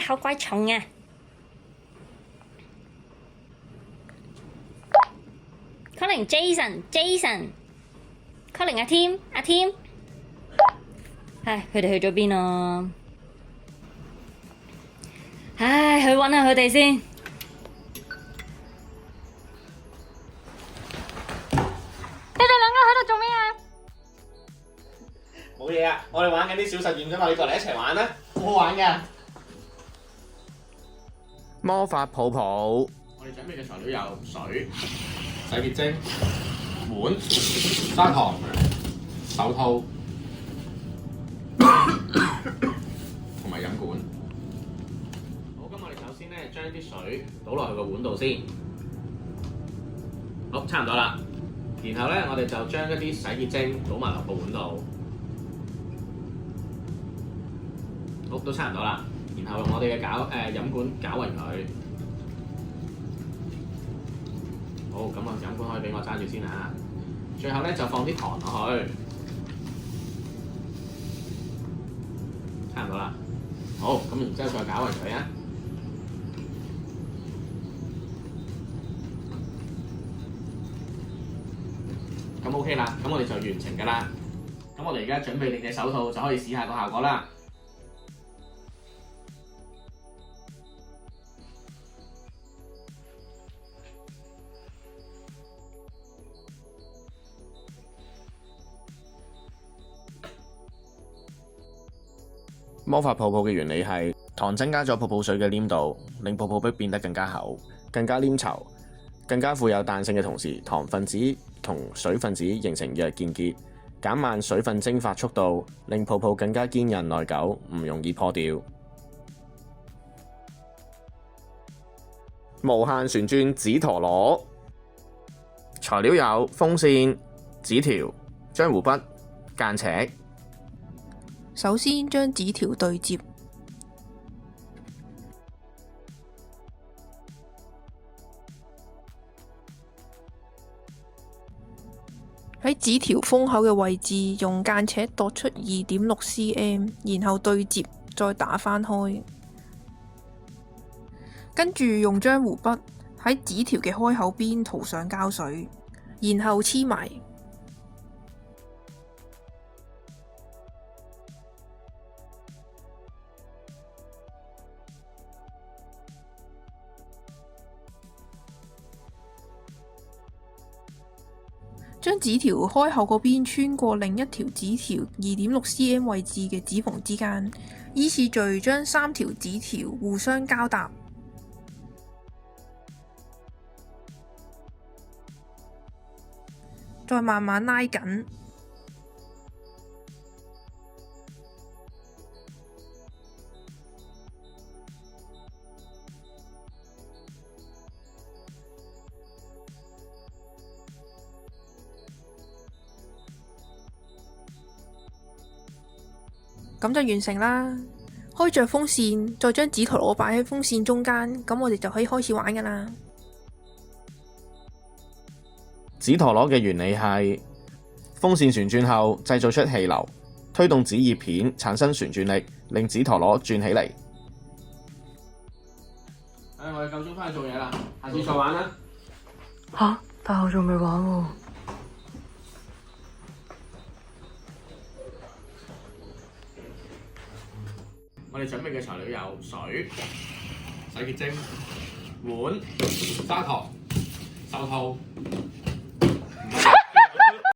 好鬼重啊！Calling Jason，Calling 阿 Tim，唉，佢哋去咗邊啊？唉，去揾下佢哋先。你哋兩個喺度做咩啊？冇嘢啊，我哋玩緊啲小實驗啫嘛，你過嚟一齊玩啦，好好玩㗎。魔法泡泡，我哋準備嘅材料有水、洗潔精、碗、砂糖、手套同埋飲管。好，咁我哋首先咧將啲水倒落去個碗度先。好，差唔多啦。然後咧，我哋就將一啲洗潔精倒埋落個碗度。好，都差唔多啦。然後用我哋嘅飲管攪勻佢。好，咁個飲管可以俾我揸住先啊。最後咧就放啲糖落去，差唔多啦。好，咁然之後再攪勻佢啊。咁 OK 啦，咁我哋就完成㗎啦。咁我哋而家準備另隻手套就可以試下個效果啦。魔法泡泡嘅原理係糖增加咗泡泡水嘅黏度，令泡泡壁變得更加厚、更加黏稠、更加富有彈性嘅同時，糖分子同水分子形成弱鍵結，減慢水分蒸發速度，令泡泡更加堅韌耐久，唔容易破掉。無限旋轉紙陀螺，材料有風扇、紙條、漿糊筆、間尺。首先將紙條對接，喺紙條封口嘅位置用間尺度出2.6 cm， 然後對接再打翻開，跟住用漿糊筆喺紙條嘅開口邊塗上膠水，然後黐埋。將紙條開口嗰邊穿過另一條紙條2.6 cm 位置嘅指縫之間，依次序將3條紙條互相交搭，再慢慢拉緊。咁就完成啦！開着風扇，再將紙陀螺擺喺風扇中間，咁我哋就可以開始玩噶啦。紙陀螺嘅原理係風扇旋轉後製造出氣流，推動紙葉片產生旋轉力，令紙陀螺轉起嚟。我哋夠鐘翻去做嘢啦，下次再玩啦。吓？但係我仲未玩喎。我哋準備嘅材料有水、洗潔精、碗、砂糖、手套、